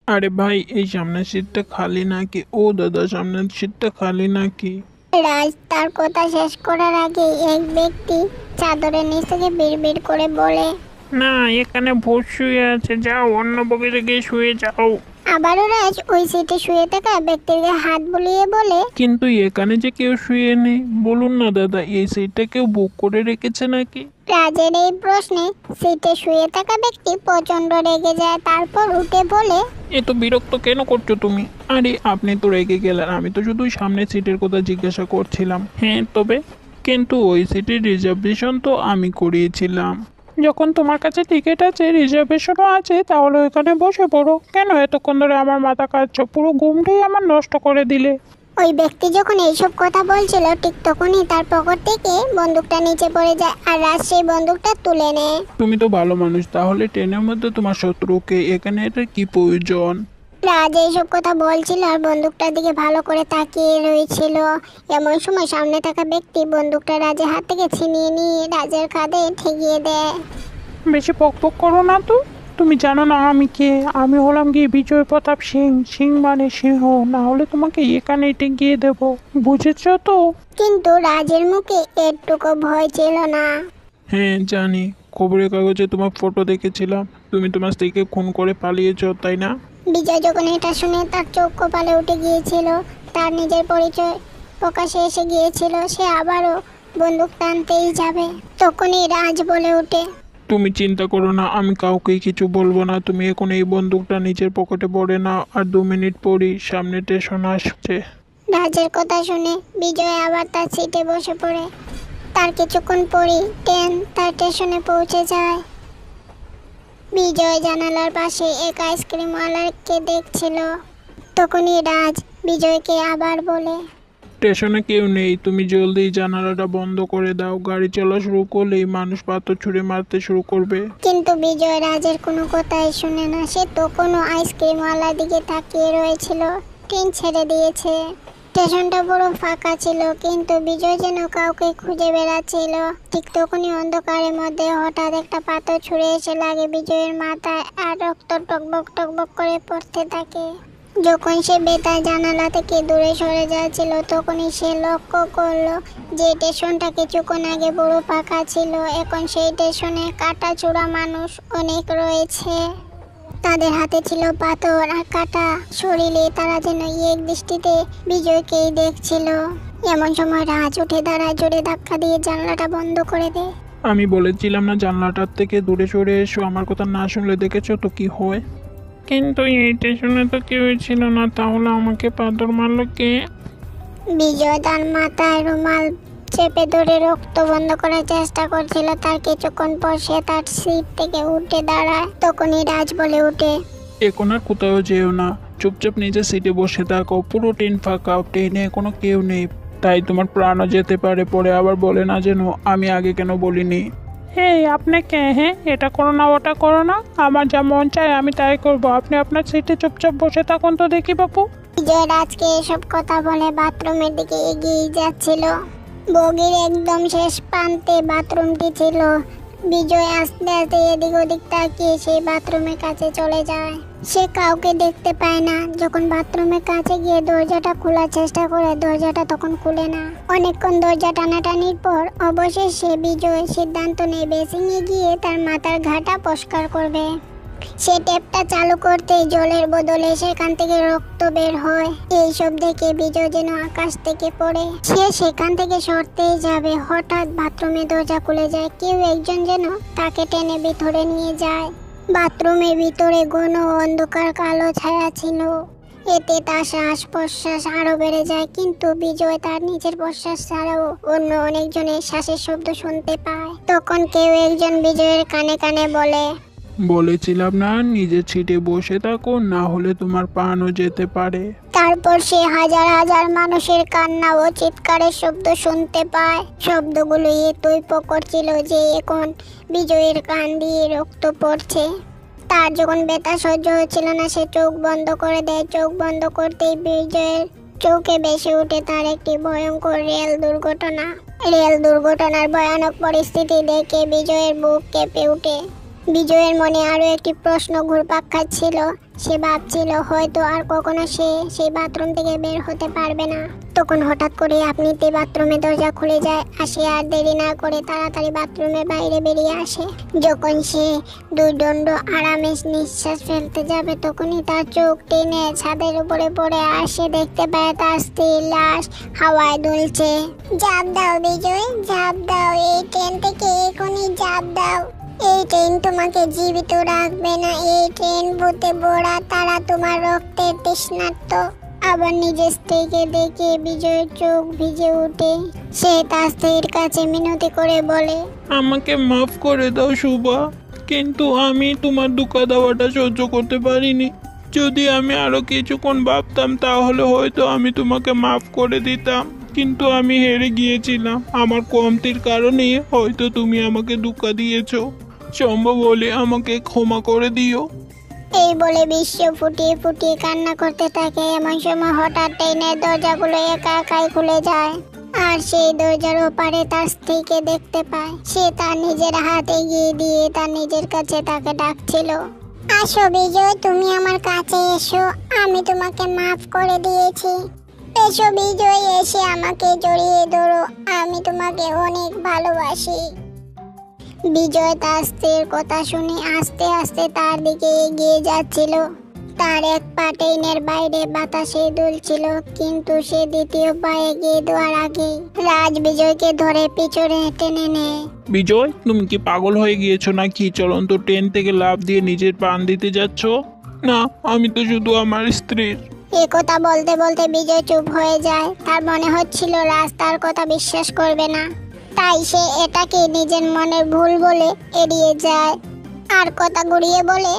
আরে ভাই, এই সামনের সিটটা খালি নাকি? ও দাদা, সামনের সিটটা খালি নাকি? রাজ তার কথা শেষ করার আগে এক ব্যক্তি চাদরের নিচ থেকে বিড়বিড় করে বলে, না, এখানে ভূত শুয়ে আছে, যাও অন্য বগিতে গিয়ে শুয়ে যাও। আবারও রাজ ওই সিটে শুয়ে থাকা ব্যক্তির গায়ে হাত বুলিয়ে বলে, কিন্তু এখানে যে কেউ শুয়ে নেই। বলুন না দাদা, এই সিটটা কেউ বুক করে রেখেছে নাকি? রাজের এই প্রশ্নে সিটে শুয়ে থাকা ব্যক্তি প্রচন্ড রেগে যায়, তারপর উঠে বলে, এত বিরক্ত কেন করছো তুমি? আরে আপনি তো রেগে গেলেন, আমি তো শুধু সামনের সিটের কথা জিজ্ঞাসা করছিলাম। হ্যাঁ তবে, কিন্তু ওই সিটের রিজার্ভেশন তো আমি করিয়েছিলাম। যখন তোমার কাছে টিকিট আছে, রিজার্ভেশনও আছে, তাহলে ওখানে বসে পড়ো। কেন এতক্ষণ ধরে আমার মাথা কাটছো? পুরো ঘুমটাই আমার নষ্ট করে দিলে। ওই ব্যক্তি যখন এইসব কথা বলছিল ঠিক তখনই তার পকেট থেকে বন্দুকটা নিচে পড়ে যায় আর রাজ সেই বন্দুকটা তুলে নেয়। তুমি তো ভালো মানুষ, তাহলে ট্রেনের মধ্যে তোমার শত্রুকে এখানে এটা কি প্রয়োজন? রাজ এইসব কথা বলছিল আর বন্দুকটার দিকে ভালো করে তাকিয়ে রয়েছিল। এমন সময় সামনে থাকা ব্যক্তি বন্দুকটা রাজের হাত থেকে ছিনিয়ে নিয়ে রাজের কাঁধে ঠেকিয়ে দেয়। বেশি পক করো না তো। তুমি জানো না আমি কে? আমি হলাম গিয়ে বিজয় প্রতাপ সিং। সিং মানে সিংহ, না হলে তোমাকে এখানে টিকিয়ে দেবো। বুঝেছো তো? কিন্তু রাজের মুখে একটুকু ভয় ছিল না। হ্যাঁ জানি, খবরের কাগজে তোমার ফটো দেখেছিলাম। তুমি তোমার স্ত্রীকে খুন করে পালিয়েছো, তাই না? বিজয় যখন এটা শুনে তার চোখ কপালে উঠে গিয়েছিল। তার নিজের পরিচয় প্রকাশে এসে গিয়েছিল। সে আবারও বন্দুক টানতেই যাবে, তখনই রাজ বলে ওঠে, তুমি চিন্তা করো না, আমি কাউকেই কিছু বলবো না। তুমি এখন এই বন্দুকটা নিজের পকেটে ভরে নাও, আর 2 মিনিট পরই সামনে স্টেশন আসছে। রাজের কথা শুনে বিজয় আবার তার সিটে বসে পড়ে। তার কিছুক্ষণ পরই ট্রেন তার স্টেশনে পৌঁছে যায়। বিজয় জানালার পাশে এক আইসক্রিমওয়ালাকে দেখছিল। তখনই রাজ বিজয়কে আবার বলে, স্টেশনে কেউ নেই, তুমি জলদি জানালাটা বন্ধ করে দাও। গাড়ি চলা শুরু করলেই মানুষ পাথর ছুঁড়ে মারতে শুরু করবে। কিন্তু বিজয় রাজের কোনো কথাই শুনে না। সে তখনও আইসক্রিমওয়ালার দিকে তাকিয়ে রয়েছিল। ট্রেন ছেড়ে দিয়েছে। স্টেশনটা পুরো ফাঁকা ছিল, কিন্তু বিজয় যেন কাউকে খুঁজে বেড়াচ্ছিল। ঠিক তখনই অন্ধকারের মধ্যে হঠাৎ একটা পাথর ছুঁড়ে এসে লাগে বিজয়ের মাথায়, আর রক্ত টকবক টকবক করে পড়তে থাকে। যখন সে বেতার জানালা থেকে দূরে সরে যাচ্ছিল, তখনই সে লক্ষ্য করলো যে স্টেশনটা কিছুক্ষণ আগে পুরো ফাঁকা ছিল। এখন সেই স্টেশনে কাটা চূড়া মানুষ অনেক রয়েছে। তাদের হাতে ছিল পাথর আর কাটা শরীরে। তারা যেন এক দৃষ্টিতে বিজয়কেই দেখছিল। এমন সময় রাজ উঠে দাঁড়ায়, জোরে ধাক্কা দিয়ে জানলাটা বন্ধ করে দেয়। আমি বলেছিলাম না জানলাটার থেকে দূরে সরে এসো? আমার কথা না শুনলে দেখেছো তো কি হয়। কিন্তু এই স্টেশনে তো কেউ ছিল না, তাহলে আমাকে পাথর মারলো কে? বিজয় তার মাথায় রুমাল চেপে ধরে রক্ত বন্ধ করার চেষ্টা করছিল। তার কিছুক্ষণ পর সে তার সিট থেকে উঠে দাঁড়ায়। তখনই রাজ বলে ওঠে, এখন আর কোথাও যেও না, চুপচাপ নিজের সিটে বসে থাকো। পুরো ট্রেন ফাঁকা, ট্রেনে কোনো কেউ নেই, তাই তোমার প্রাণও যেতে পারে। পরে আবার বলে না যেন আমি আগে কেন বলিনি। হ্যাঁ আপনি কে? হ্যাঁ, এটা করো না, ওটা করো না, আমার যা মন চায় আমি তাই করবো। আপনি আপনার সিটে চুপচাপ বসে থাকুন তো দেখি বাপু। বিজয় রাজকে এসব কথা বলে বাথরুমের দিকে এগিয়ে যাচ্ছিল। বগির একদম শেষ প্রান্তে বাথরুমটি ছিল। বিজয় আস্তে আস্তে এদিক ওদিক তাকিয়ে সেই বাথরুমের কাছে চলে যায়। সে কাউকে দেখতে পায় না। যখন বাথরুমের কাছে গিয়ে দরজাটা খোলার চেষ্টা করে, দরজাটা তখন খুলে না। অনেকক্ষণ দরজা টানাটানির পর অবশেষে বিজয় সিদ্ধান্ত নেয় বেসিংয়ে গিয়ে তার মাথার ঘাটা পরিষ্কার করবে। সে ট্যাপটা চালু করতেই জলের বদলে সেখান থেকে রক্ত বের হয়। এইসব দেখে বিজয় যেন আকাশ থেকে পড়ে। সে সেখান থেকে সরতেই যাবে, হঠাৎ বাথরুমের দরজা খুলে যায়। কেউ একজন যেন তাকে টেনে ভিতরে নিয়ে যায়। বাথরুমের ভিতরে ঘন অন্ধকার কালো ছায়া ছিল। এতে তার শ্বাস প্রশ্বাস আরো বেড়ে যায়, কিন্তু বিজয় তার নিজের প্রশ্বাস ছাড়াও অন্য অনেকজনের শ্বাসের শব্দ শুনতে পায়। তখন কেউ একজন বিজয়ের কানে কানে বলে, বলেছিলাম না নিজের সিটে বসে থাকো, না হলে তোমার প্রাণও যেতে পারে। তারপর সে হাজার হাজার মানুষের কান্না ও চিৎকারের শব্দ শুনতে পায়। শব্দগুলো এতই প্রকট ছিল যে এখন বিজয়ের কান দিয়ে রক্ত পড়ছে। তার যখন ব্যথা সহ্য হচ্ছিল না, সে চোখ বন্ধ করে দেয়। চোখ বন্ধ করতেই বিজয়ের চোখে ভেসে ওঠে তার একটি ভয়ঙ্কর রেল দুর্ঘটনা। রেল দুর্ঘটনার ভয়ানক পরিস্থিতি দেখে বিজয়ের বুক কেঁপে ওঠে। বিজয়ের মনে আরো একটি প্রশ্ন ঘুরপাক খাচ্ছিল, সে ভাবছিল হয়তো আর কখনো সে সেই বাথরুম থেকে বের হতে পারবে না। তখন হঠাৎ করে আপনিতে বাথরুমে দরজা খুলে যায় আর সে আর দেরি না করে তাড়াতাড়ি বাথরুমের বাইরে বেরিয়ে আসে। যখন সে দুই দণ্ড আরামে নিঃশ্বাস ফেলতে যাবে তখনই তার চোখ টেনে ছাদের উপরে পড়ে আর সে দেখতে পায় তার স্ত্রীর লাশ হাওয়ায় দুলছে। ঝাঁপ দাও বিজয়, ঝাঁপ দাও, এই ট্রেন থেকে এখনই ঝাঁপ দাও। এই ট্রেন তোমাকে জীবিত রাখবে না, এই ট্রেন ভূতে ভরা, তারা তোমার রক্তের তৃষ্ণার্ত। আবার নিজের স্ত্রীকে দেখে বিজয়ের চোখ ভিজে ওঠে। সে তার স্ত্রীর কাছে মিনতি করে বলে, আমাকে মাফ করে দাও শুভা, কিন্তু আমি তোমার ধোঁকা দেওয়াটা সহ্য করতে পারিনি। যদি আমি আরো কিছুক্ষণ ভাবতাম তাহলে হয়তো আমি তোমাকে মাফ করে দিতাম, কিন্তু আমি হেরে গিয়েছিলাম। আমার কমতির কারণে হয়তো তুমি আমাকে ধোঁকা দিয়েছো। সম্ভব হলে আমাকে ক্ষমা করে দিও। এই বলে বিশ্ব ফুটিয়ে ফুটিয়ে কান্না করতে থাকে। এমন সময় হঠাৎ ট্রেনের দরজাগুলো একা একাই খুলে যায় আর সেই দরজার ওপারে তার স্ত্রীকে দেখতে পায়। সে তার নিজের হাত এগিয়ে দিয়ে তার নিজের কাছে তাকে ডাকছিল। আসো বিজয়, তুমি আমার কাছে এসো, আমি তোমাকে মাফ করে দিয়েছি। এসো বিজয়, এসে আমাকে জড়িয়ে ধরো, আমি তোমাকে অনেক ভালোবাসি। বিজয় তার স্ত্রীর কথা শুনে আস্তে আস্তে তার দিকে এগিয়ে যাচ্ছিল। তার এক পা ট্রেনের বাইরে বাতাসে দুলছিল, কিন্তু সে দ্বিতীয় পা এগিয়ে দেওয়ার আগে রাজ বিজয়কে ধরে পিছনে টেনে নেয়। বিজয়, তুমি কি পাগল হয়ে গিয়েছো নাকি? চলন্ত ট্রেন থেকে লাফ দিয়ে নিজের প্রাণ দিতে যাচ্ছ? না, আমি তো শুধু আমার স্ত্রীর। এ কথা বলতে বলতে বিজয় চুপ হয়ে যায়। তার মনে হচ্ছিল রাজ তার কথা বিশ্বাস করবে না, তাই সে এটাকে নিজের মনের ভুল বলে এড়িয়ে যায় আর কথা ঘুরিয়ে বলে,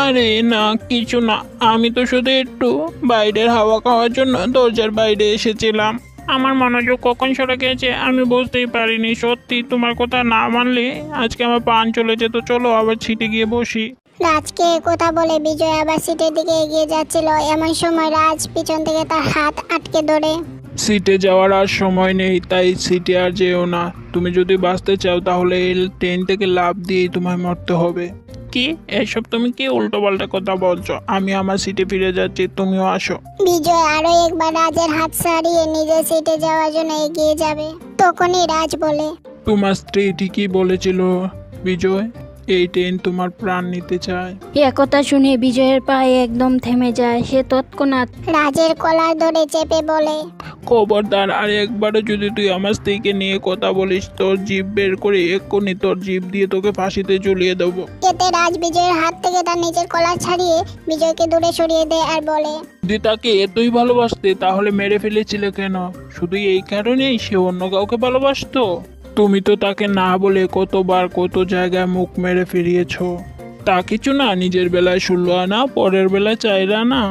আরে না, কিছু না, আমি তো শুধু একটু বাইরের হাওয়া খাওয়ার জন্য দরজার বাইরে এসেছিলাম। আমার মনোযোগ কখন সরে গেছে আমি বুঝতেই পারিনি। সত্যি তোমার কথা না মানলে আজকে আমার প্রাণ চলে যেত। চলো আবার ছিটে গিয়ে বসি। রাজকে কথা বলে বিজয় আবার সিটের দিকে এগিয়ে যাচ্ছিল। এমন সময় রাজ পিছন থেকে তার হাত আটকে ধরে। সিটে যাওয়ার আর সময় নেই, তাই সিটে আর যেও না। তুমি যদি বাঁচতে চাও তাহলে এই ট্রেন থেকে লাফ দিয়েই তোমায় মরতে হবে। কি এসব তুমি কি উল্টো পাল্টা কথা বলছো? আমি আমার সিটে ফিরে যাচ্ছি, তুমিও আসো। বিজয় আরো একবার রাজের হাত ছাড়িয়ে নিজের সিটে যাওয়ার জন্য এগিয়ে যাবে। তখনই রাজ বলে, তোমার স্ত্রী ঠিকই বলেছিল বিজয়, এই ট্রেন তোমার প্রাণ নিতে চায়। একথা শুনে বিজয়ের পায়ে একদম থেমে যায়। সে তৎক্ষণাৎ রাজের কলার ধরে চেপে বলে, খবরদার, আর একবারও যদি তুই আমার স্ত্রীকে নিয়ে কথা বলিস, তোর জিভ বের করে এক্ষুনি তোর জিভ দিয়ে তোকে ফাঁসিতে ঝুলিয়ে দেবো। এতে রাজ বিজয়ের হাত থেকে তার নিজের কলার ছাড়িয়ে বিজয়কে দূরে সরিয়ে দেয় আর বলে, যদি তাকে এতই ভালোবাসতে তাহলে মেরে ফেলেছিলে কেন? শুধু এই কারণেই সে অন্য কাউকে ভালোবাসতো? তুমি তো তাকে না বলে কতবার কত জায়গায় মুখ মেরে ফিরিয়েছো। তা কিছু না, নিজের বেলায় 16 আনা, পরের বেলায় 4 আনা।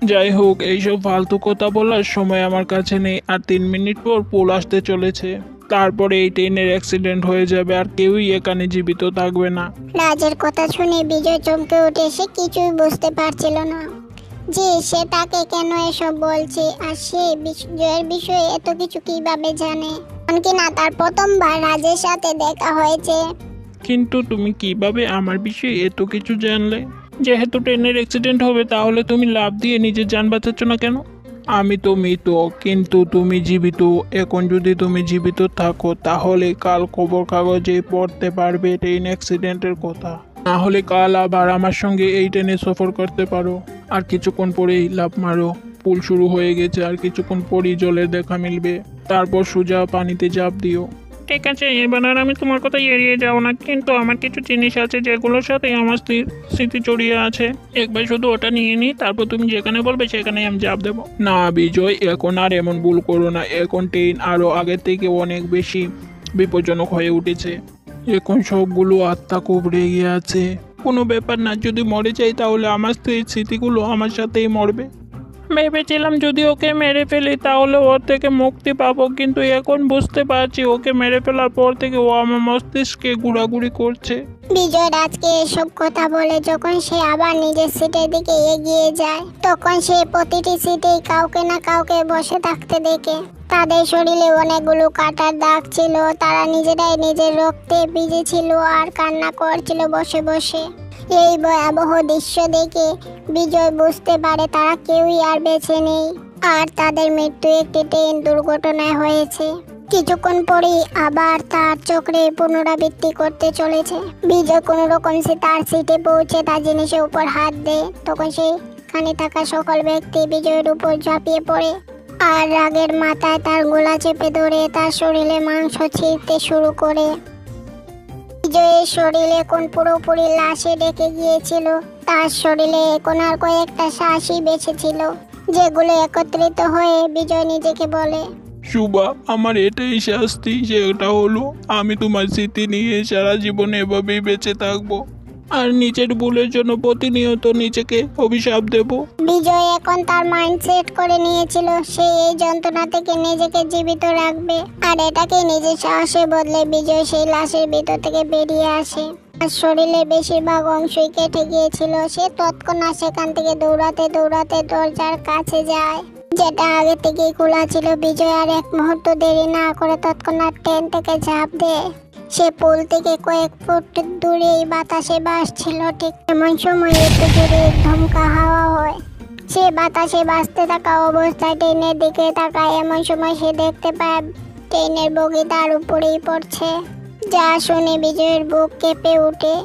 যাই হোক, এইসব ফালতু কথা বলার সময় আমার কাছে নেই। আর 3 মিনিট পর পোল আসতে চলেছে, তারপরে এই ট্রেনের অ্যাক্সিডেন্ট হয়ে যাবে আর কেউই এখানে জীবিত থাকবে না। রাজের কথা শুনে বিজয় চমকে উঠে। সে কিছুই বুঝতে পারছিল না যে সে তাকে কেন এসব বলছে আর সে বিজয়ের বিষয়ে এত কিছু কিভাবে জানে। এমনকি না তার প্রথমবার রাজের সাথে দেখা হয়েছে। কিন্তু তুমি কিভাবে আমার বিষয়ে এত কিছু জানলে? যেহেতু ট্রেনের অ্যাক্সিডেন্ট হবে তাহলে তুমি লাফ দিয়ে নিজের যান বাঁচাচ্ছ না কেন? আমি তো মৃত, কিন্তু তুমি জীবিত। এখন যদি তুমি জীবিত থাকো তাহলে কাল খবর কাগজে পড়তে পারবে ট্রেন অ্যাক্সিডেন্টের কথা। না হলে কাল আবার আমার সঙ্গে এই ট্রেনে সফর করতে পারো। আর কিছুক্ষণ পরেই লাফ মারো, পুল শুরু হয়ে গেছে, আর কিছুক্ষণ পরই জলের দেখা মিলবে, তারপর সোজা পানিতে ঝাঁপ দিও। ঠিক আছে, এবার আর আমি তোমার কথা এড়িয়ে যাও না, কিন্তু আমার কিছু জিনিস আছে যেগুলোর সাথে আমার স্মৃতি জড়িয়ে আছে। একবার শুধু ওটা নিয়ে নিই, তারপর তুমি যেখানে বলবে সেখানে আমি ঝাঁপ দেবো। না বিজয়, এখন আর এমন ভুল করো না। এখন ট্রেন আরও আগের থেকে অনেক বেশি বিপজ্জনক হয়ে উঠেছে। এখন সবগুলো আত্মা খুব রেগে আছে। কোনো ব্যাপার না, যদি মরে যাই তাহলে আমার স্ত্রীর স্মৃতিগুলো আমার সাথেই মরবে। ভেবেছিলাম যদি ওকে মেরে ফেলি তাহলে ওর থেকে মুক্তি পাবো, কিন্তু এখন বুঝতে পারছি ওকে মেরে ফেলার পর থেকে ও আমার মস্তিষ্কে ঘোরাঘুরি করছে। বিজয় রাজকে এসব কথা বলে যখন সে আবার নিজের সিটের দিকে এগিয়ে যায়, তখন সে প্রতিটি সিটেই কাউকে না কাউকে বসে থাকতে দেখে। তাদের শরীরে অনেকগুলো কাটার দাগ ছিল। তারা নিজেরাই নিজের রক্তে ভিজে ছিল আর কান্না করছিল বসে বসে। এই ভয়াবহ দৃশ্য দেখে বিজয় বুঝতে পারে তারা কেউই আর বেঁচে নেই, আর তাদের মৃত্যু একটি ট্রেন দুর্ঘটনায় হয়েছে। কিছুক্ষণ পরেই আবার তার চক্রে পুনরাবৃত্তি করতে চলেছে। বিজয় কোনো রকম সে তার সিটে পৌঁছে তার জিনিসের উপর হাত দেয়, তখন সেখানে থাকা সকল ব্যক্তি বিজয়ের উপর ঝাঁপিয়ে পড়ে আর রাগের মাথায় তার গলা চেপে ধরে তার শরীরে মাংস ছিঁড়তে শুরু করে। বিজয়ের শরীর এখন পুরোপুরি লাশে ঢেকে গিয়েছিল। তার শরীরে এখন আর কয়েকটা শ্বাসই বেঁচে ছিল, যেগুলো একত্রিত হয়ে বিজয় নিজেকে বলে, শুভা, আমার এটাই শাস্তি। সেটা হলো আমি তোমার স্মৃতি নিয়ে সারা জীবন এভাবেই বেঁচে থাকবো আর নিজের ভুলের জন্য প্রতিনিয়ত নিজেকে অভিশাপ দেব। বিজয় এখন তার মাইন্ড সেট করে নিয়েছিল সে এই যন্ত্রণা থেকে নিজেকে জীবিত রাখবে, আর এটাকে নিজের সাহসে বদলে বিজয় সেই লাশের ভিতর থেকে বেরিয়ে আসে। আর শরীরের বেশিরভাগ অংশই কেটে গিয়েছিল। সে তৎক্ষণাৎ সেখান থেকে দৌড়াতে দৌড়াতে দরজার কাছে যায়, যেটা আগে থেকেই খোলা ছিল। বিজয় আর এক মুহূর্ত দেরি না করে তৎক্ষণাৎ ট্রেন থেকে ঝাঁপ দেয়। সে পুল থেকে কয়েক ফুট দূরেই বাতাসে ভাসছিল। ঠিক এমন সময় একটু জোরে ধমকা হাওয়া হয়। সে বাতাসে ভাসতে থাকা অবস্থায় ট্রেনের দিকে তাকায়। এমন সময় সে দেখতে পায় ট্রেনের বগি তার উপরেই পড়ছে, যা শুনে বিজয়ের বুক কেঁপে ওঠে।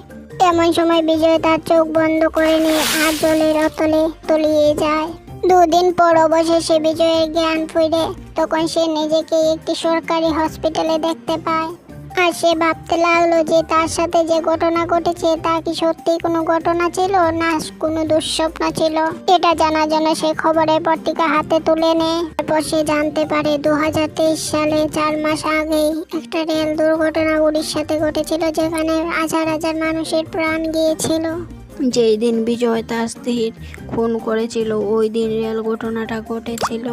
এমন সময় বিজয় তার চোখ বন্ধ করে নিয়ে আর জলের অতলে তলিয়ে যায়। দুদিন পর অবশেষে বিজয়ের জ্ঞান ফিরে। তখন সে নিজেকে একটি সরকারি হসপিটালে দেখতে পায়, আর সে ভাবতে লাগলো যে তার সাথে যে ঘটনা ঘটেছে তা কি সত্যি কোনো ঘটনা ছিল না কোনো দুঃস্বপ্ন ছিল। এটা জানার জন্য সে খবরের পত্রিকা হাতে তুলে নেয়। তারপর সে জানতে পারে 2023 সালে 4 মাস আগেই একটা রেল দুর্ঘটনা উড়িষ্যাতে ঘটেছিল, যেখানে হাজার হাজার মানুষের প্রাণ গিয়েছিল। যেই দিন বিজয় তার স্ত্রীর খুন করেছিল ওই দিন রেল ঘটনাটা ঘটেছিল।